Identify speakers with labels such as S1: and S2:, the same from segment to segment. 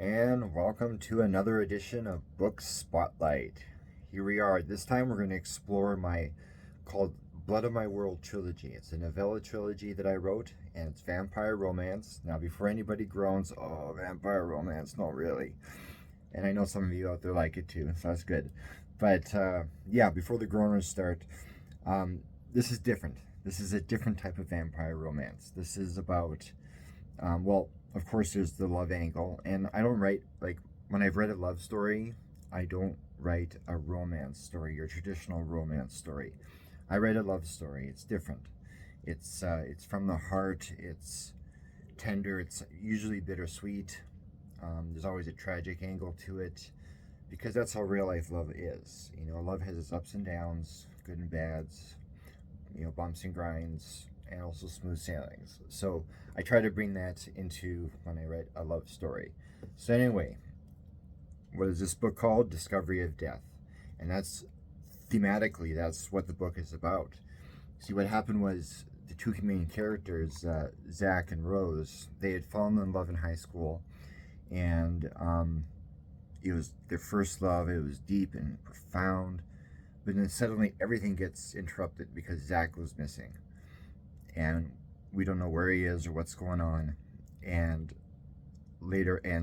S1: And welcome to another edition of Book Spotlight. Here we are. This time we're going to explore my called Blood of My World trilogy. It's a novella trilogy that I wrote, and it's vampire romance. Now, before anybody groans, oh, vampire romance, no, really. And I know some of you out there like it too, so that's good. But yeah, before the groaners start, this is different. This is a different type of vampire romance. This is about, well, of course, there's the love angle, and I don't write, like, when I've read a love story, I don't write a romance story, your traditional romance story. I write a love story. It's different. It's from the heart. It's tender. It's usually bittersweet. There's always a tragic angle to it, because that's how real life love is. You know, love has its ups and downs, good and bads, you know, bumps and grinds, and also smooth sailings. So I try to bring that into when I write a love story. So anyway, what is this book called? Discovery of Death. And that's thematically, that's what the book is about. See, what happened was the two main characters, Zach and Rose, they had fallen in love in high school, and it was their first love. It was deep and profound, but then suddenly everything gets interrupted because Zach was missing, and we don't know where he is or what's going on. And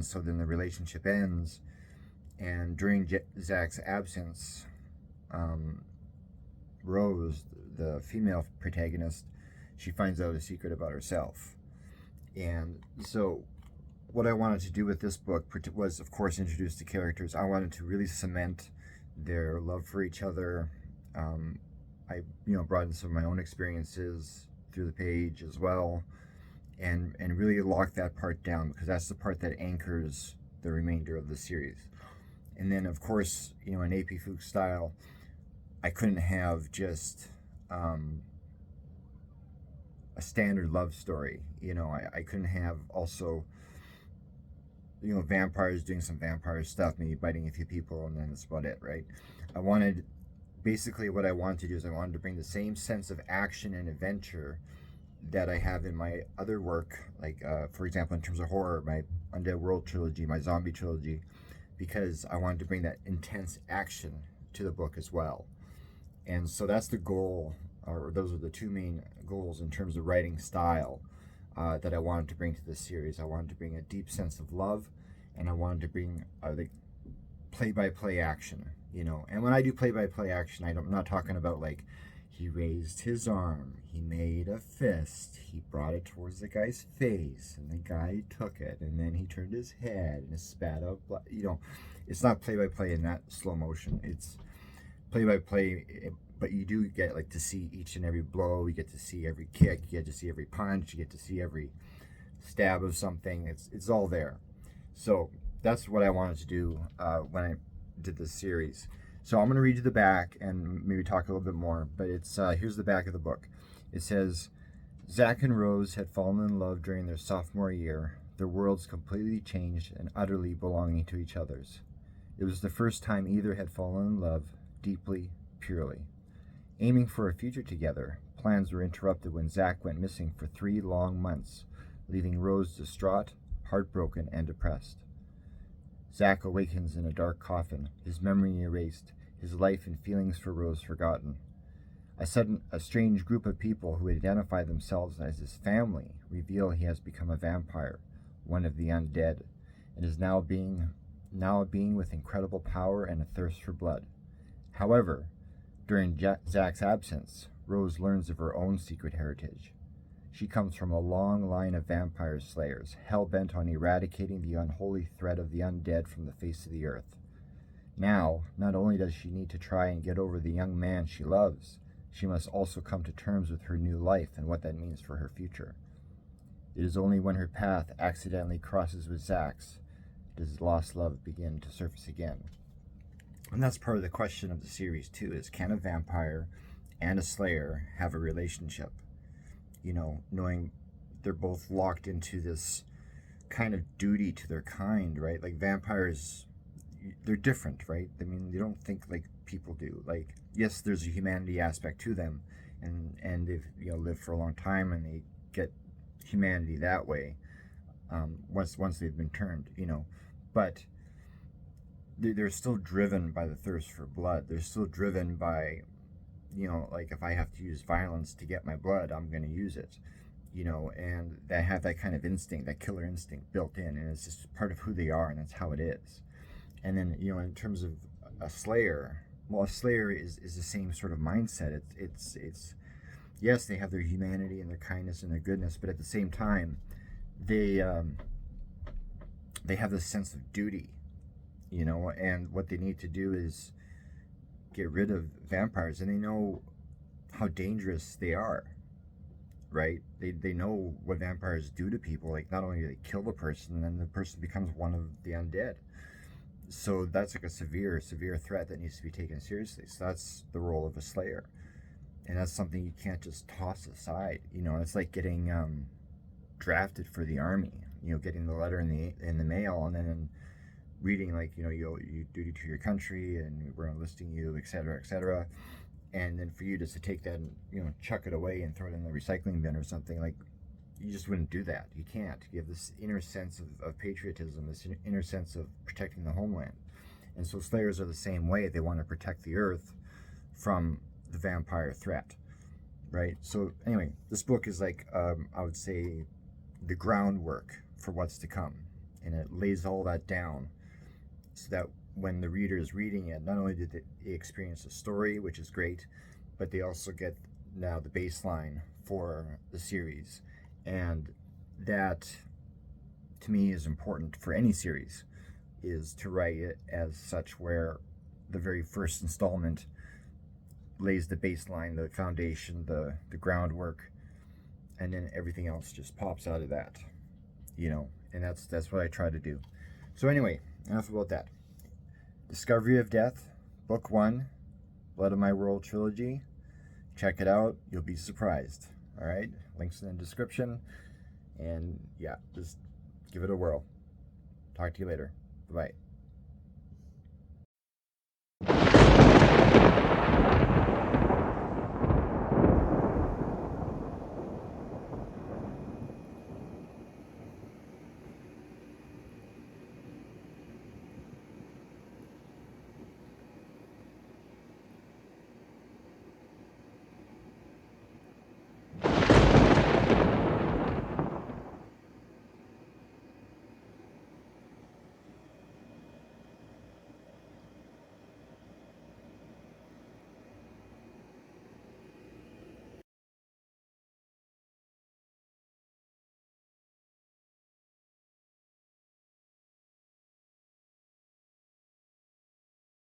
S1: so then the relationship ends, and during Zach's absence, Rose, the female protagonist, she finds out a secret about herself. And so what I wanted to do with this book was, of course, introduce the characters. I wanted to really cement their love for each other. I brought in some of my own experiences through the page as well, and really lock that part down, because that's the part that anchors the remainder of the series. And then, of course, in AP Fuchs style, I couldn't have just a standard love story. I couldn't have also vampires doing some vampire stuff, maybe biting a few people, and then that's about it, right? Basically what I wanted to do is I wanted to bring the same sense of action and adventure that I have in my other work, like for example, in terms of horror, my Undead World trilogy, my zombie trilogy, because I wanted to bring that intense action to the book as well. And so that's the goal, or those are the two main goals in terms of writing style that I wanted to bring to this series. I wanted to bring a deep sense of love, and I wanted to bring the play-by-play action, And when I do play-by-play action, I'm not talking about like he raised his arm, he made a fist, he brought it towards the guy's face, and the guy took it, and then he turned his head and spat out blood. It's not play-by-play in that slow motion. It's play-by-play, but you do get to see each and every blow. You get to see every kick. You get to see every punch. You get to see every stab of something. It's all there. So that's what I wanted to do when I did this series. So I'm going to read you the back and maybe talk a little bit more. But it's here's the back of the book. It says, Zach and Rose had fallen in love during their sophomore year. Their worlds completely changed and utterly belonging to each other's. It was the first time either had fallen in love deeply, purely. Aiming for a future together, plans were interrupted when Zach went missing for 3 long months, leaving Rose distraught, heartbroken, and depressed. Zach awakens in a dark coffin, his memory erased, his life and feelings for Rose forgotten. A strange group of people who identify themselves as his family reveal he has become a vampire, one of the undead, and is now a being with incredible power and a thirst for blood. However, during Zach's absence, Rose learns of her own secret heritage. She comes from a long line of vampire slayers, hellbent on eradicating the unholy threat of the undead from the face of the earth. Now, not only does she need to try and get over the young man she loves, she must also come to terms with her new life and what that means for her future. It is only when her path accidentally crosses with Zach's does lost love begin to surface again. And that's part of the question of the series too, is can a vampire and a slayer have a relationship? Knowing they're both locked into this kind of duty to their kind, right? Like vampires, they're different, right? I mean, they don't think like people do. Like, yes, there's a humanity aspect to them, and they've lived for a long time, and they get humanity that way. Once they've been turned, but they're still driven by the thirst for blood. They're still driven by, like if I have to use violence to get my blood, I'm going to use it, and they have that kind of instinct, that killer instinct built in, and it's just part of who they are, and that's how it is. And then, in terms of a slayer, well, a slayer is the same sort of mindset. It's yes, they have their humanity and their kindness and their goodness, but at the same time, they have this sense of duty, and what they need to do is get rid of vampires, and they know how dangerous they are, right? They know what vampires do to people. Like, not only do they kill the person, and then the person becomes one of the undead. So that's like a severe threat that needs to be taken seriously. So that's the role of a slayer, and that's something you can't just toss aside. It's like getting drafted for the army. Getting the letter in the mail, and then reading like you duty to your country, and we're enlisting you, etc., and then for you just to take that and chuck it away and throw it in the recycling bin or something. Like, you just wouldn't do that. You can't. You have this inner sense of patriotism, this inner sense of protecting the homeland. And so slayers are the same way. They want to protect the earth from the vampire threat, right? So anyway, this book is like, I would say, the groundwork for what's to come. And it lays all that down so that when the reader is reading it, not only do they experience the story, which is great, but they also get now the baseline for the series. And that, to me, is important for any series, is to write it as such, where the very first installment lays the baseline, the foundation, the groundwork, and then everything else just pops out of that, and that's what I try to do. So anyway, enough about that. Discovery of Death, Book 1, Blood of My World trilogy. Check it out. You'll be surprised. All right, links in the description, and yeah, just give it a whirl. Talk to you later. Bye-bye.